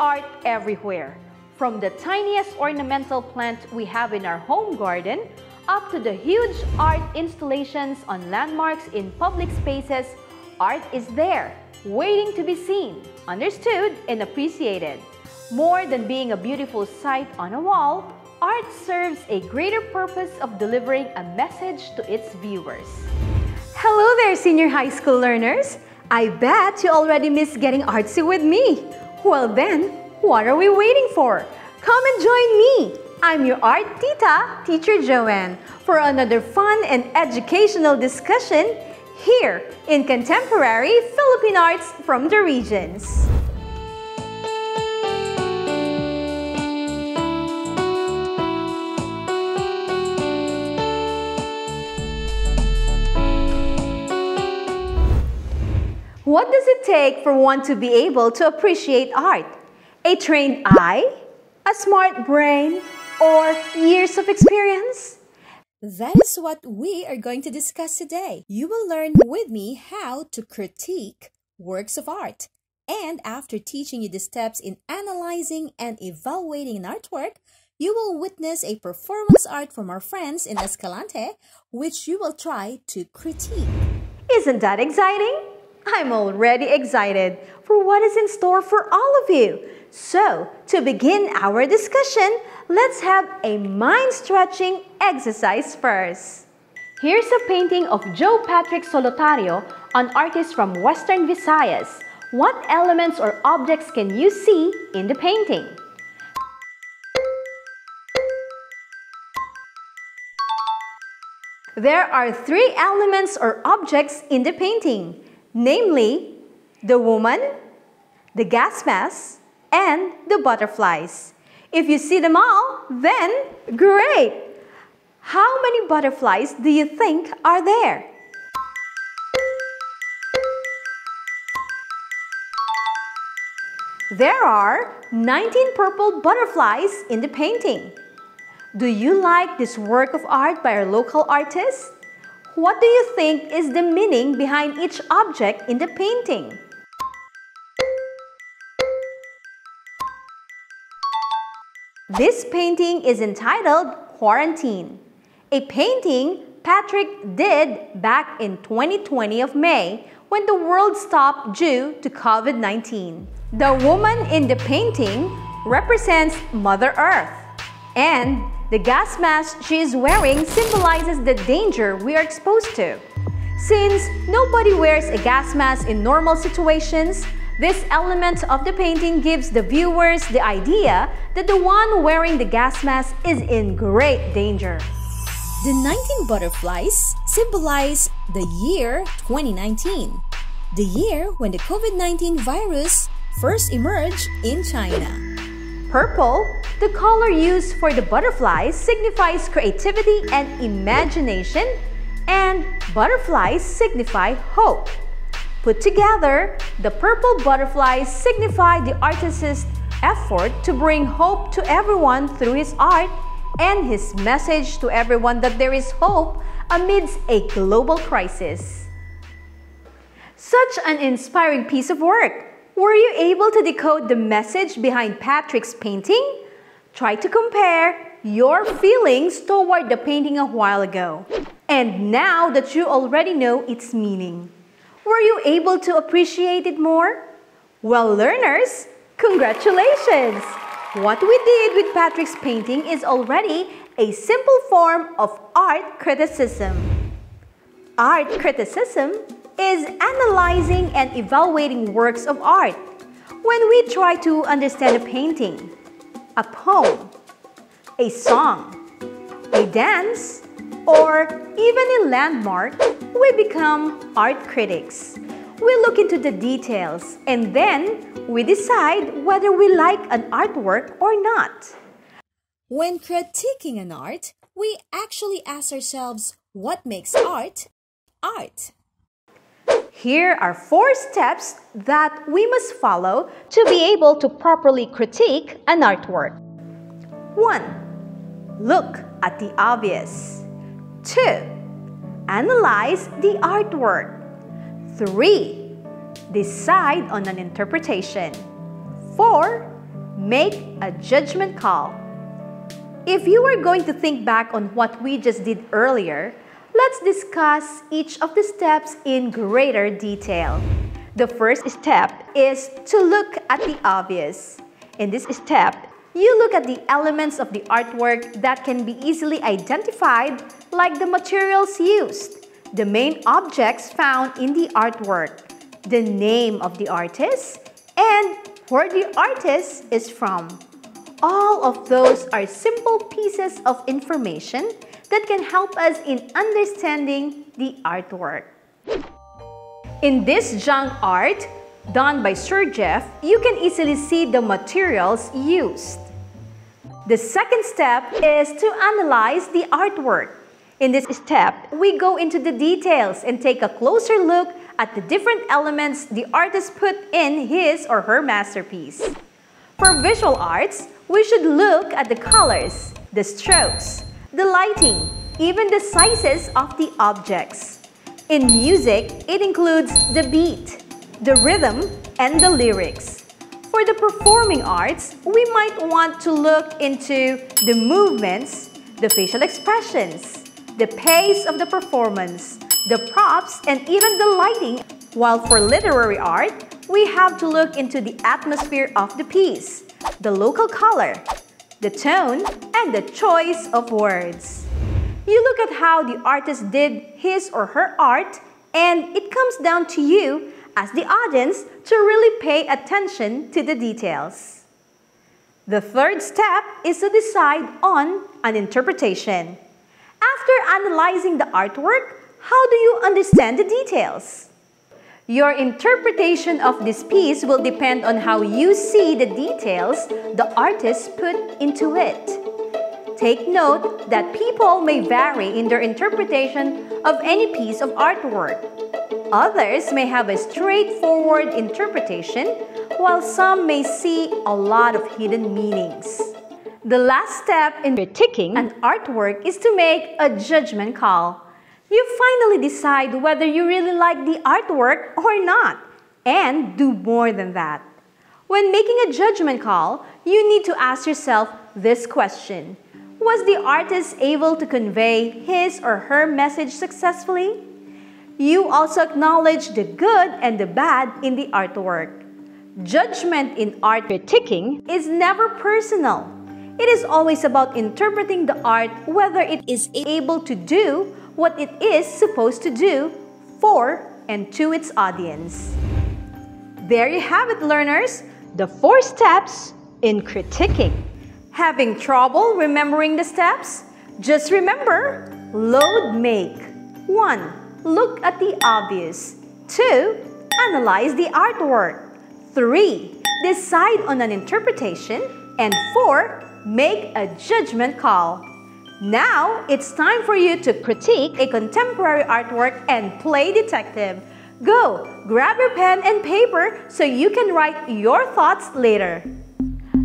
art everywhere, from the tiniest ornamental plant we have in our home garden up to the huge art installations on landmarks in public spaces. Art is there, waiting to be seen, understood, and appreciated. More than being a beautiful sight on a wall, art serves a greater purpose of delivering a message to its viewers. Hello there, senior high school learners! I bet you already miss getting artsy with me. Well then, what are we waiting for? Come and join me! I'm your art tita, Teacher Joanne, for another fun and educational discussion here in Contemporary Philippine Arts from the Regions. What does it take for one to be able to appreciate art? A trained eye? A smart brain? Or years of experience? That is what we are going to discuss today. You will learn with me how to critique works of art. And after teaching you the steps in analyzing and evaluating an artwork, you will witness a performance art from our friends in Escalante, which you will try to critique. Isn't that exciting? I'm already excited for what is in store for all of you. So, to begin our discussion, let's have a mind-stretching exercise first. Here's a painting of Joe Patrick Solotario, an artist from Western Visayas. What elements or objects can you see in the painting? There are 3 elements or objects in the painting, namely the woman, the gas mask, and the butterflies. If you see them all, then great! How many butterflies do you think are there? There are 19 purple butterflies in the painting. Do you like this work of art by our local artist? What do you think is the meaning behind each object in the painting? This painting is entitled Quarantine, a painting Patrick did back in 2020 of May when the world stopped due to COVID-19. The woman in the painting represents Mother Earth, and the gas mask she is wearing symbolizes the danger we are exposed to. Since nobody wears a gas mask in normal situations, this element of the painting gives the viewers the idea that the one wearing the gas mask is in great danger. The 19 butterflies symbolize the year 2019, the year when the COVID-19 virus first emerged in China. Purple, the color used for the butterflies, signifies creativity and imagination, and butterflies signify hope. Put together, the purple butterflies signify the artist's effort to bring hope to everyone through his art and his message to everyone that there is hope amidst a global crisis. Such an inspiring piece of work! Were you able to decode the message behind Patrick's painting? Try to compare your feelings toward the painting a while ago. And now that you already know its meaning, were you able to appreciate it more? Well, learners, congratulations! What we did with Patrick's painting is already a simple form of art criticism. Art criticism is analyzing and evaluating works of art. When we try to understand a painting, a poem, a song, a dance, or even a landmark, we become art critics. We look into the details and then we decide whether we like an artwork or not. When critiquing an art, we actually ask ourselves what makes art, art. Here are 4 steps that we must follow to be able to properly critique an artwork. 1. Look at the obvious. 2. Analyze the artwork. 3. Decide on an interpretation. 4. make a judgment call. If you are going to think back on what we just did earlier, let's discuss each of the steps in greater detail. The first step is to look at the obvious. In this step, you look at the elements of the artwork that can be easily identified, like the materials used, the main objects found in the artwork, the name of the artist, and where the artist is from. All of those are simple pieces of information that can help us in understanding the artwork. In this junk art, done by Sir Jeff, you can easily see the materials used. The second step is to analyze the artwork. In this step, we go into the details and take a closer look at the different elements the artist put in his or her masterpiece. For visual arts, we should look at the colors, the strokes, the lighting, even the sizes of the objects. In music, it includes the beat, the rhythm, and the lyrics. For the performing arts, we might want to look into the movements, the facial expressions, the pace of the performance, the props, and even the lighting. While for literary art, we have to look into the atmosphere of the piece, the local color, the tone, and the choice of words. You look at how the artist did his or her art, and it comes down to you as the audience to really pay attention to the details. The third step is to decide on an interpretation. After analyzing the artwork, how do you understand the details? Your interpretation of this piece will depend on how you see the details the artist put into it. Take note that people may vary in their interpretation of any piece of artwork. Others may have a straightforward interpretation, while some may see a lot of hidden meanings. The last step in critiquing an artwork is to make a judgment call. You finally decide whether you really like the artwork or not, and do more than that. When making a judgment call, you need to ask yourself this question: was the artist able to convey his or her message successfully? You also acknowledge the good and the bad in the artwork. Judgment in art critiquing is never personal. It is always about interpreting the art, whether it is able to do what it is supposed to do for and to its audience. There you have it, learners, the 4 steps in critiquing. Having trouble remembering the steps? Just remember, load make. 1. Look at the obvious. 2. Analyze the artwork. 3. Decide on an interpretation. And 4. Make a judgment call. Now, it's time for you to critique a contemporary artwork and play detective. Go, grab your pen and paper so you can write your thoughts later.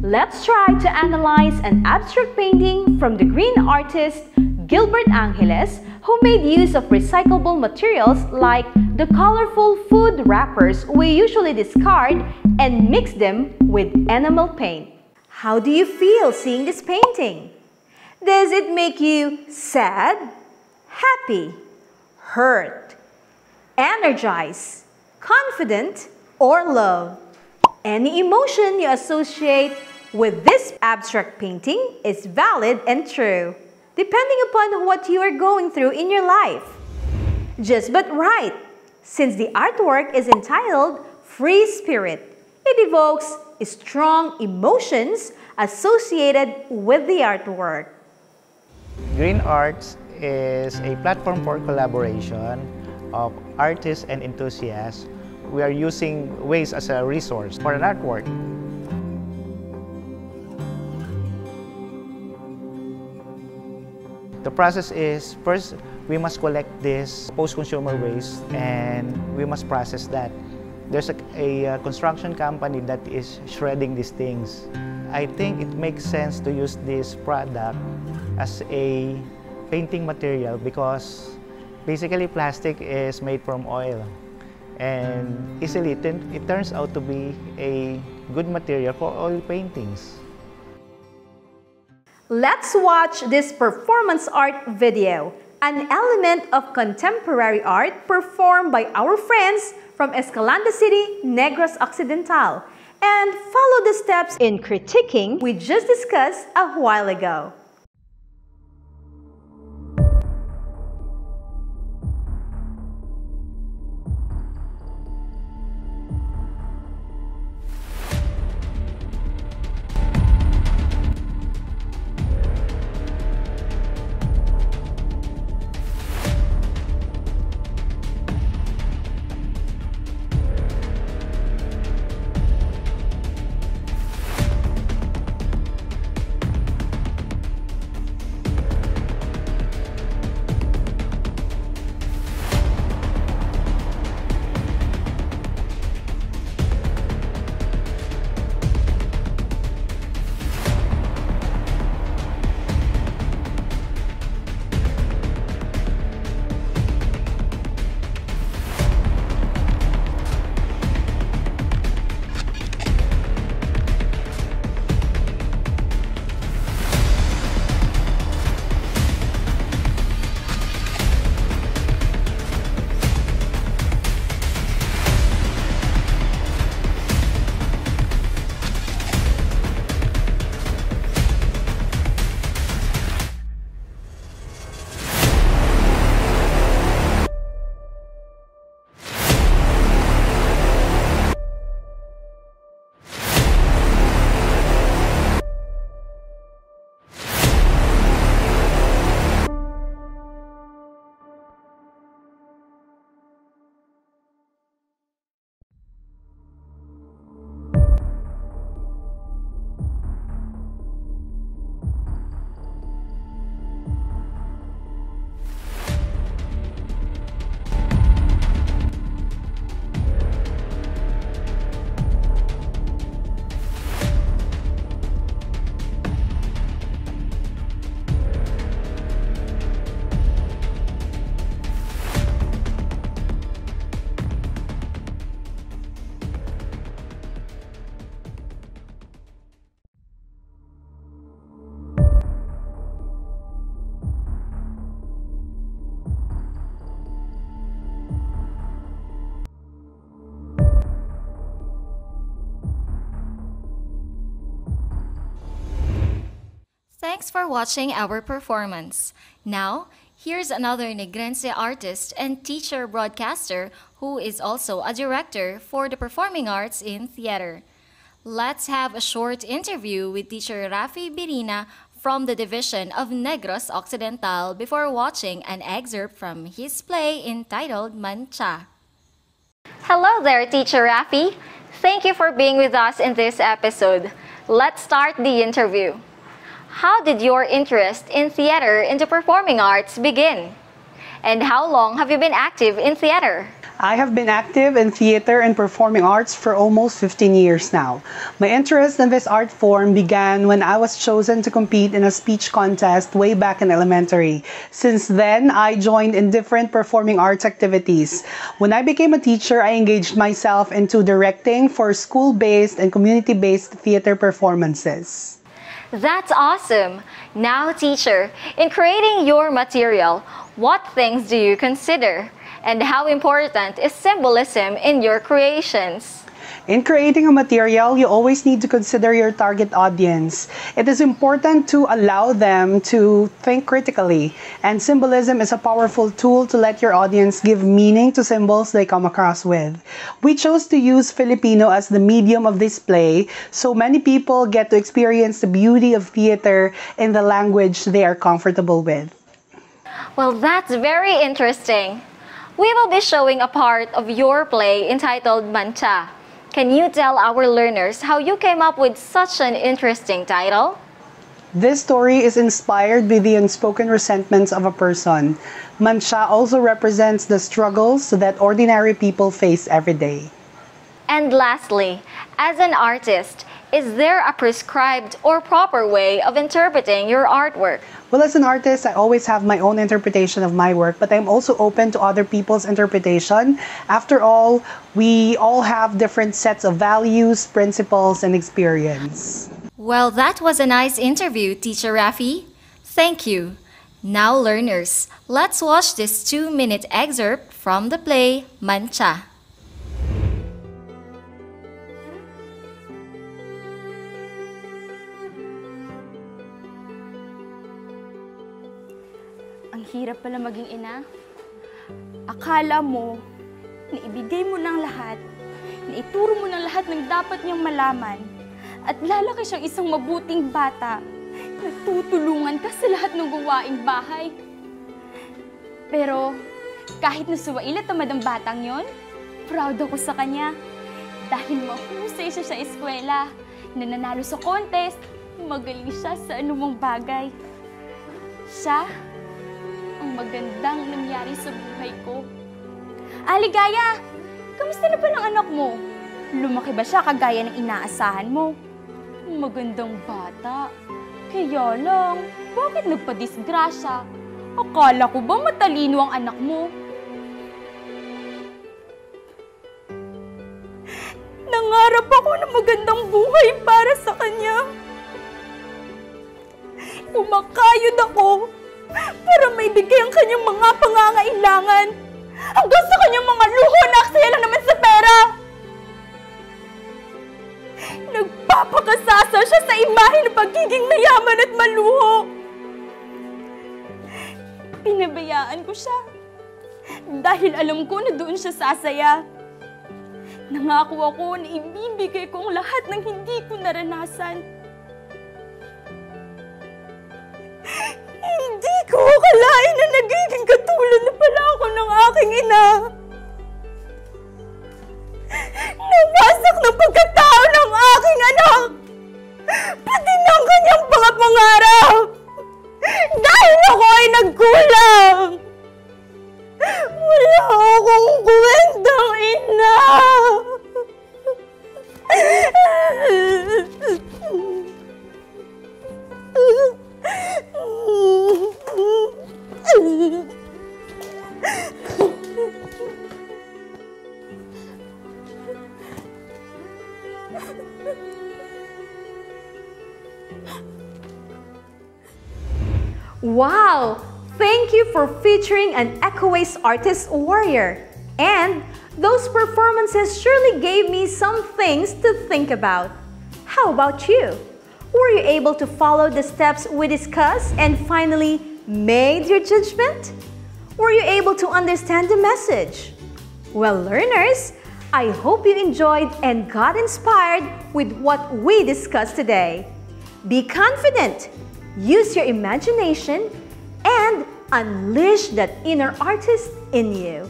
Let's try to analyze an abstract painting from the green artist Gilbert Angeles, who made use of recyclable materials like the colorful food wrappers we usually discard and mix them with enamel paint. How do you feel seeing this painting? Does it make you sad, happy, hurt, energized, confident, or love? Any emotion you associate with this abstract painting is valid and true, depending upon what you are going through in your life. Just but right, since the artwork is entitled Free Spirit, it evokes strong emotions associated with the artwork. Green Arts is a platform for collaboration of artists and enthusiasts. We are using waste as a resource for an artwork. The process is, first, we must collect this post-consumer waste and we must process that. There's a construction company that is shredding these things. I think it makes sense to use this product as a painting material because basically plastic is made from oil and easily it turns out to be a good material for oil paintings. Let's watch this performance art video, an element of contemporary art performed by our friends from Escalante City, Negros Occidental, and follow the steps in critiquing we just discussed a while ago. Thanks for watching our performance. Now, here's another Negrense artist and teacher broadcaster who is also a director for the performing arts in theater. Let's have a short interview with teacher Rafi Birina from the division of Negros Occidental before watching an excerpt from his play entitled Mancha. Hello there, teacher Rafi. Thank you for being with us in this episode. Let's start the interview. How did your interest in theater and the performing arts begin? And how long have you been active in theater? I have been active in theater and performing arts for almost 15 years now. My interest in this art form began when I was chosen to compete in a speech contest way back in elementary. Since then, I joined in different performing arts activities. When I became a teacher, I engaged myself into directing for school-based and community-based theater performances. That's awesome! Now, teacher, in creating your material, what things do you consider? And how important is symbolism in your creations? In creating a material, you always need to consider your target audience. It is important to allow them to think critically, and symbolism is a powerful tool to let your audience give meaning to symbols they come across with. We chose to use Filipino as the medium of this play, so many people get to experience the beauty of theater in the language they are comfortable with. Well, that's very interesting. We will be showing a part of your play entitled Mancha. Can you tell our learners how you came up with such an interesting title? This story is inspired by the unspoken resentments of a person. Mancha also represents the struggles that ordinary people face every day. And lastly, as an artist, Is there a prescribed or proper way of interpreting your artwork? Well, as an artist, I always have my own interpretation of my work, but I'm also open to other people's interpretation. After all, we all have different sets of values, principles, and experience. Well, that was a nice interview, Teacher Rafi. Thank you. Now, learners, let's watch this 2-minute excerpt from the play Mancha. Ang hirap pala maging ina. Akala mo, naibigay mo ng lahat, naituro mo ng lahat ng dapat niyang malaman, at lalaki siyang isang mabuting bata. Nagtutulungan ka sa lahat ng gawaing bahay. Pero kahit nasuwail at tamad ang batang yon, proud ako sa kanya. Dahil mahusay siya sa eskwela, nananalo sa contest, magaling siya sa anumang bagay. Siya ang magandang nangyari sa buhay ko. Aligaya, kamusta na pa ng anak mo? Lumaki ba siya kagaya ng inaasahan mo? Magandang bata. Kaya lang, bakit nagpadisgrasya? Akala ko ba matalino ang anak mo? Nangarap ako ng magandang buhay para sa kanya. Umakayod ako para maibigay ang kanyang mga pangangailangan. Hanggang sa kanyang mga luho na aksaya lang naman sa pera. Nagpapakasasa siya sa imahe ng pagiging mayaman at maluho. Pinabayaan ko siya dahil alam ko na doon siya sasaya. Nangako ako na ibibigay ko ang lahat ng hindi ko naranasan. Hindi ko akalain na nagiging katulad na pala ako ng aking ina. Nawasak ng pagkatao ng aking anak, pati ng kanyang mga pangarap. Dahil ako ay nagkulang. Wala akong kwentang ina. Wow! Thank you for featuring an Ecoways artist warrior. And those performances surely gave me some things to think about. How about you? Were you able to follow the steps we discussed and finally made your judgment? Were you able to understand the message? Well, learners, I hope you enjoyed and got inspired with what we discussed today. Be confident, use your imagination, and unleash that inner artist in you.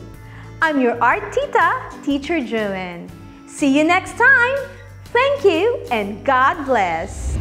I'm your art tita, Teacher Joanne. See you next time. Thank you and God bless.